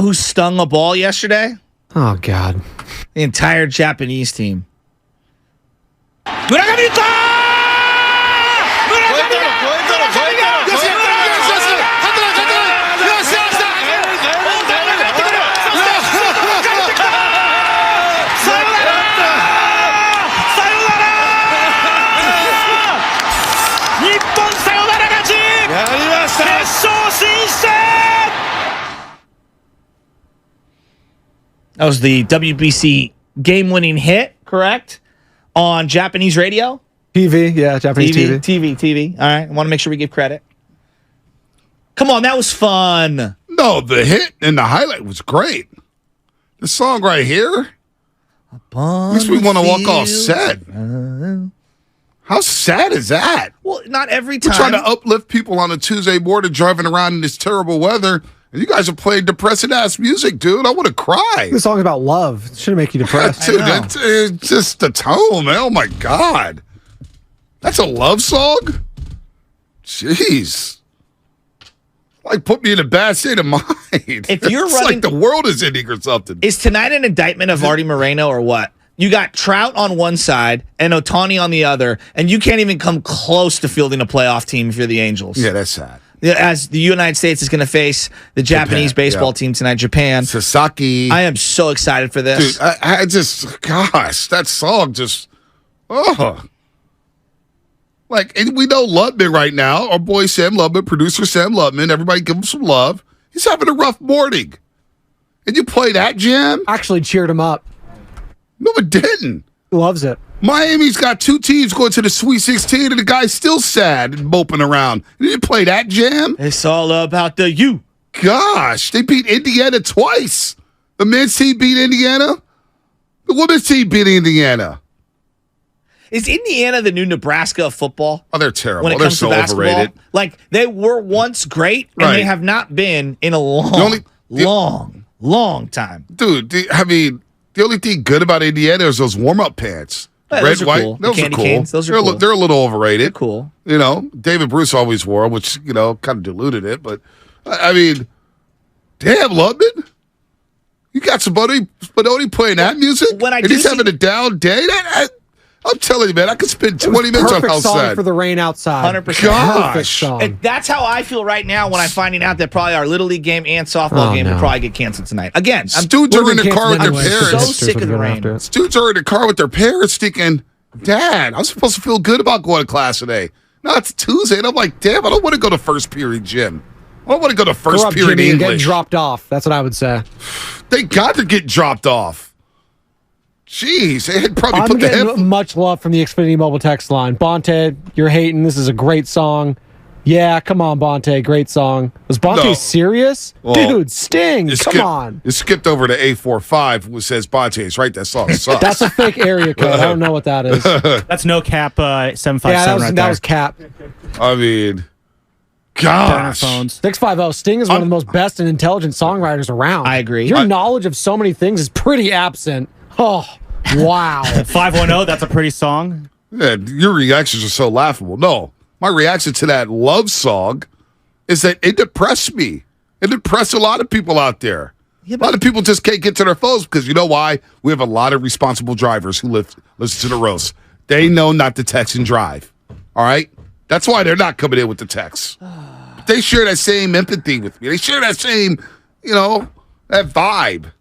Who stung a ball yesterday? Oh, God. The entire Japanese team. That was the WBC game-winning hit, correct? On Japanese radio? TV, yeah, Japanese TV. TV. All right, I want to make sure we give credit. Come on, that was fun. No, the hit and the highlight was great. The song right here makes me want to walk off set. How sad is that? Well, not every time. We're trying to uplift people on a Tuesday morning driving around in this terrible weather, and you guys are playing depressing-ass music, dude. I want to cry. This song's about love. It shouldn't make you depressed. Dude, it's just the tone, man. Oh, my God. That's a love song? Jeez. Like, put me in a bad state of mind. If you're it's running, like the world is ending or something. Is tonight an indictment of Artie Moreno or what? You got Trout on one side and Otani on the other, and you can't even come close to fielding a playoff team if you're the Angels. Yeah, that's sad. As the United States is going to face the Japanese baseball team tonight, Japan. Sasaki. I am so excited for this. Dude, I just, gosh, that song just, Like, and we know Lubman right now, our boy Sam Lubman, producer Sam Lubman, everybody give him some love. He's having a rough morning. And you play that jam? Actually cheered him up. No, it didn't. Loves it. Miami's got two teams going to the Sweet 16, and the guy's still sad and moping around. And you play that jam? It's all about the you. Gosh, they beat Indiana twice. The men's team beat Indiana. The women's team beat Indiana. Is Indiana the new Nebraska of football? Oh, they're terrible. When it They're comes so to basketball? overrated. Like, they were once great, and Right. they have not been in a long time. Dude, the only thing good about Indiana is those warm-up pants. Yeah, Red, those are white. cool. The Those are candy cool. canes, those are cool. They're a little overrated. They're cool. You know, David Bruce always wore them, which, kind of diluted it. But, damn, Lubman. You got Spinoni playing that music? And he's having a down day? I'm telling you, man, I could spend 20 minutes on how Perfect song sad. for the rain outside. 100%. Perfect song. And that's how I feel right now when I'm finding out that probably our Little League game and softball game will probably get canceled tonight. Again, Students are in the car with their parents. so sick of the rain. Students are in the car with their parents thinking, Dad, I'm supposed to feel good about going to class today. No, it's Tuesday. And I'm like, damn, I don't want to go to first period gym. I don't want to go to first period Jimmy, and get English. dropped off. That's what I would say. They got to get dropped off. Jeez, they had probably I'm put the getting much love from the Xfinity Mobile text line. Bonte, you're hating. This is a great song. Yeah, come on, Bonte. Great song. Was Bonte serious? Well, dude, Sting, come on. You skipped over to 845, which says Bonte is right. That song sucks. That's a fake area code. I don't know what that is. That's no cap 757 yeah, that was Cap. I mean, gosh. 650. Sting is one of the most best and intelligent songwriters around. I agree. Your knowledge of so many things is pretty absent. Oh, wow. 510, that's a pretty song. Yeah, your reactions are so laughable. No, my reaction to that love song is that it depressed me. It depressed a lot of people out there. Yeah, a lot of people just can't get to their phones because you know why? We have a lot of responsible drivers who listen to the roast. They know not to text and drive. All right? That's why they're not coming in with the texts. But they share that same empathy with me. They share that same, that vibe.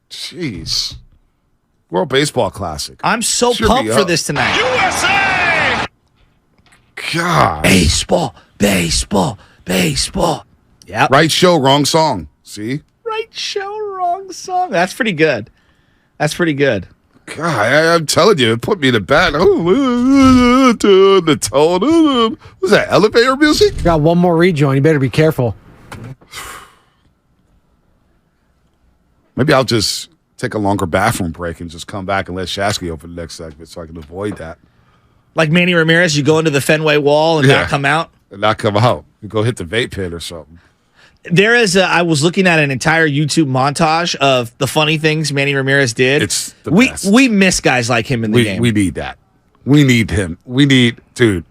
Jeez. World Baseball Classic. I'm so pumped for this tonight. USA! God. Baseball. Yep. Right show, wrong song. See? Right show, wrong song. That's pretty good. God, I'm telling you, it put me in a bad. The tone. Was that elevator music? Got one more rejoin. You better be careful. Maybe I'll just take a longer bathroom break and just come back and let Shasky open the next segment so I can avoid that. Like Manny Ramirez, you go into the Fenway wall and not come out? And not come out. You go hit the vape pen or something. I was looking at an entire YouTube montage of the funny things Manny Ramirez did. It's the best. We miss guys like him in the game. We need that. We need him. Dude.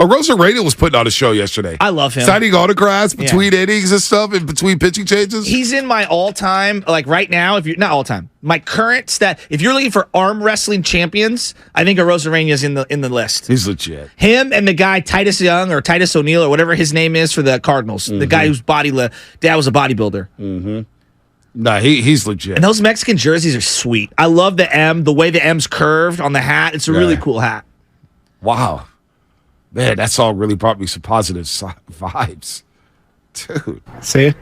Arozarena was putting on a show yesterday. I love him. Signing autographs between innings and stuff, in between pitching changes. He's in my all-time, like right now, if you're not all-time, my current stat. If you're looking for arm wrestling champions, I think Arozarena's in the list. He's legit. Him and the guy Titus Young or Titus O'Neil or whatever his name is for the Cardinals, the guy whose dad was a bodybuilder. Mm-hmm. Nah, he's legit. And those Mexican jerseys are sweet. I love the M, the way the M's curved on the hat. It's a really cool hat. Wow. Man, that's all really brought me some positive vibes. Dude. See?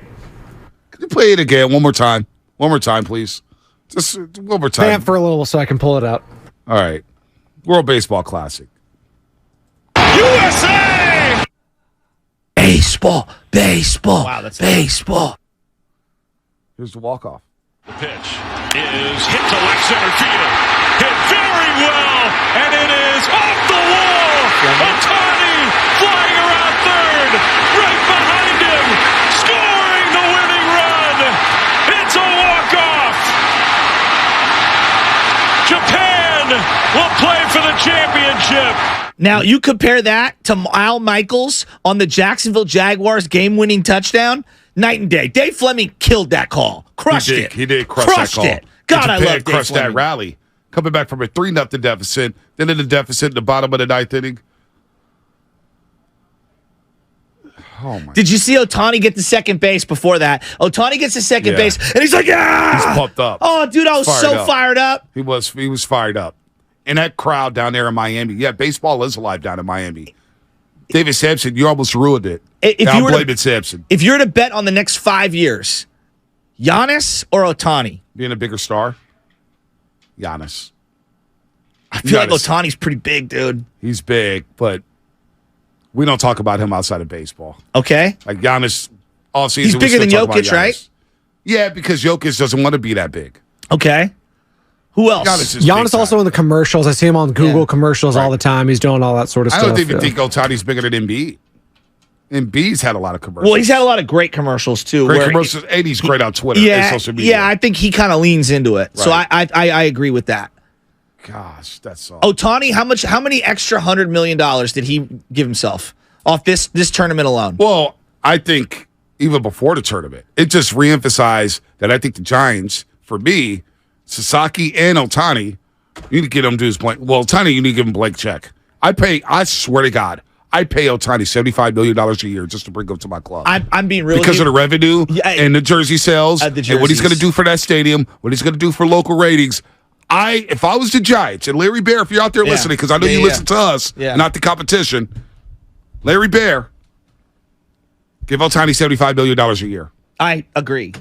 Can you play it again one more time? One more time, please. Just one more time. Vamp for a little so I can pull it up. All right. World Baseball Classic. USA! Baseball. Wow, that's baseball. Here's the walk-off. The pitch is hit to left center field. Hit very well, and it is off the wall. Otani flying around third, right behind him, scoring the winning run. It's a walk-off. Japan will play for the championship. Now, you compare that to Al Michaels on the Jacksonville Jaguars game-winning touchdown, night and day. Dave Fleming killed that call. Crushed it. He did crush Crushed that call. it. God, I love Dave crushed Fleming. that rally. Coming back from a 3-0 deficit, then in the deficit in the bottom of the ninth inning. Oh, my. Did you see Otani get to second base before that? Otani gets to second base, and he's like, yeah! He's pumped up. Oh, dude, I was fired up. He was fired up. And that crowd down there in Miami. Yeah, baseball is alive down in Miami. David Sampson, you almost ruined it. I'm blaming Sampson. If you're to bet on the next 5 years, Giannis or Otani? Being a bigger star? Giannis. I feel like Otani's pretty big, dude. He's big, but we don't talk about him outside of baseball. Okay. Like Giannis, all season. He's bigger than Jokic, right? Yeah, because Jokic doesn't want to be that big. Okay. Who else? Giannis also in the commercials. I see him on Google commercials all the time. He's doing all that sort of stuff. I don't even think Otani's bigger than Embiid. Embiid's had a lot of commercials. Well, he's had a lot of great commercials, too. Great commercials, and he's great on Twitter and social media. Yeah, I think he kind of leans into it. Right. So I agree with that. Gosh, that's all. Otani, how many extra $100 million did he give himself off this tournament alone? Well, I think even before the tournament, it just reemphasized that I think the Giants, for me, Sasaki and Otani, you need to get them to his blank. Well, Otani, you need to give him a blank check. I swear to God, I pay Otani $75 million a year just to bring him to my club. I'm being real because of the revenue and the jersey sales and what he's going to do for that stadium, what he's going to do for local ratings. If I was the Giants, and Larry Bear, if you're out there listening, because I know you listen to us, not the competition, Larry Bear, give Otani $75 million a year. I agree.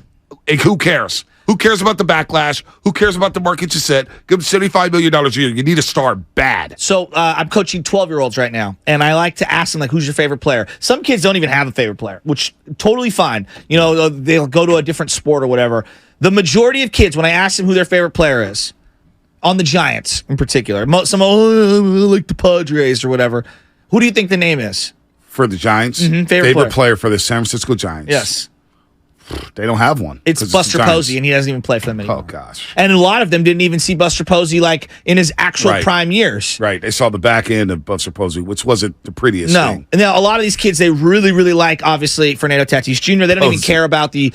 And who cares? Who cares about the backlash? Who cares about the market you set? Give him $75 million a year. You need a star bad. So I'm coaching 12-year-olds right now, and I like to ask them, like, who's your favorite player? Some kids don't even have a favorite player, which totally fine. You know, they'll go to a different sport or whatever. The majority of kids, when I ask them who their favorite player is, on the Giants in particular, some like the Padres or whatever, who do you think the name is? For the Giants? Favorite player for the San Francisco Giants? Yes. They don't have one. It's Buster Posey, and he doesn't even play for them anymore. Oh, gosh. And a lot of them didn't even see Buster Posey, like, in his actual prime years. Right. They saw the back end of Buster Posey, which wasn't the prettiest thing. And now a lot of these kids, they really, really like, obviously, Fernando Tatis Jr. They don't even care about the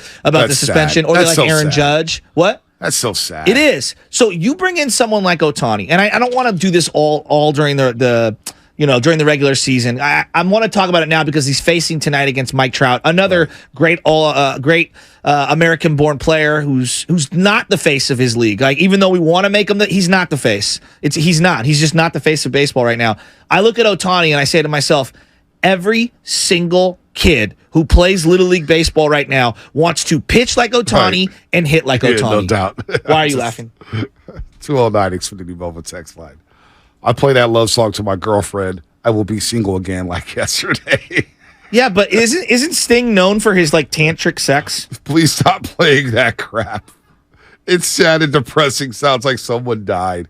suspension. Sad. Or they That's like so Aaron sad. Judge. What? That's so sad. It is. So you bring in someone like Otani, and I don't want to do this all during the during the regular season. I want to talk about it now because he's facing tonight against Mike Trout, another great American-born player who's not the face of his league. Like, even though we want to make him he's not the face. He's not. He's just not the face of baseball right now. I look at Otani and I say to myself, every single kid who plays Little League Baseball right now wants to pitch like Otani and hit like Otani. No doubt. Why are you laughing? 209 Xfinity Mobile text line. I play that love song to my girlfriend. I will be single again like yesterday. Yeah, but isn't Sting known for his like tantric sex? Please stop playing that crap. It's sad and depressing. Sounds like someone died.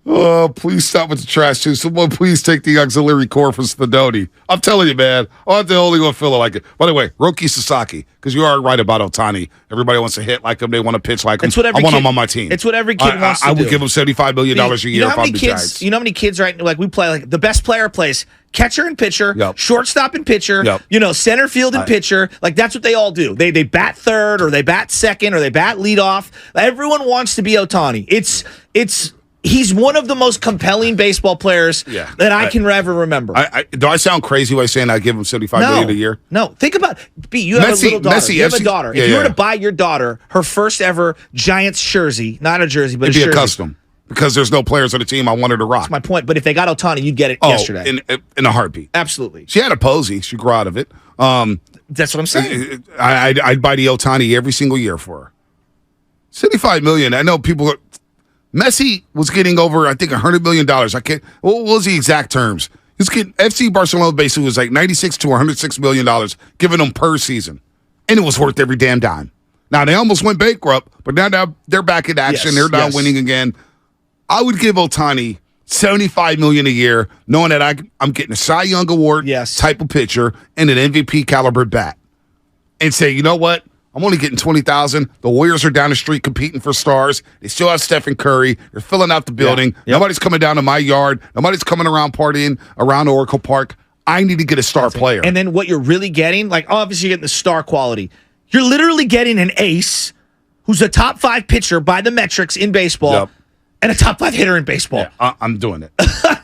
Oh, please stop with the trash, too. Someone please take the auxiliary core from Spadoni. I'm telling you, man. I'm the only one feeling like it. By the way, Roki Sasaki, because you are right about Otani. Everybody wants to hit like him. They want to pitch like him. I want him on my team. It's what every kid wants to do. I would give him $75 million a year if I'm the Giants. You know how many kids, right? Like, we play, like, the best player plays catcher and pitcher, shortstop and pitcher, center field and pitcher. Like, that's what they all do. They bat third, or they bat second, or they bat leadoff. Everyone wants to be Otani. He's one of the most compelling baseball players that I can ever remember. Do I sound crazy by saying I give him $75 million a year? No. Think about you have a little daughter. You have a daughter. If you were to buy your daughter her first ever Giants jersey, not a jersey, but it'd be a custom, because there's no players on the team I want her to rock. That's my point. But if they got Otani, you'd get it yesterday. In a heartbeat. Absolutely. She had a posy. She grew out of it. That's what I'm saying. I'd buy the Otani every single year for her. $75 million. I know people. Messi was getting over, I think, $100 million. What was the exact terms? He's getting FC Barcelona basically was like $96 to $106 million given them per season, and it was worth every damn dime. Now they almost went bankrupt, but now they're back in action. They're now winning again. I would give Otani $75 million a year, knowing that I'm getting a Cy Young Award type of pitcher and an MVP caliber bat, and say, you know what? I'm only getting $20,000. The Warriors are down the street competing for stars. They still have Stephen Curry. They're filling out the building. Nobody's coming down to my yard. Nobody's coming around partying around Oracle Park. I need to get a star player. And then what you're really getting, like, obviously you're getting the star quality. You're literally getting an ace who's a top 5 pitcher by the metrics in baseball and a top 5 hitter in baseball. Yeah, I'm doing it.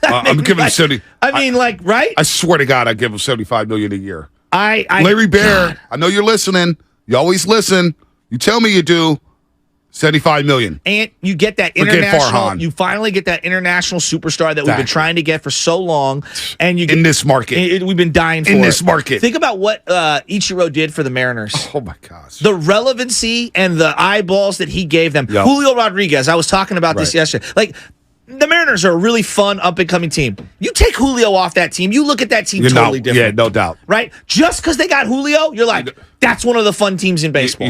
I'm giving him 70. Right? I swear to God, I give him $75 million a year. Larry Bear, I know you're listening. You always listen. You tell me you do. $75 million. And you get that international. You finally get that international superstar that we've been trying to get for so long. And you get, in this market. We've been dying for in this market. Think about what Ichiro did for the Mariners. Oh, my gosh. The relevancy and the eyeballs that he gave them. Julio Rodriguez, I was talking about this yesterday. Like, the Mariners are a really fun, up-and-coming team. You take Julio off that team, you look at that team totally different. Yeah, no doubt. Right? Just because they got Julio, you're like, that's one of the fun teams in baseball.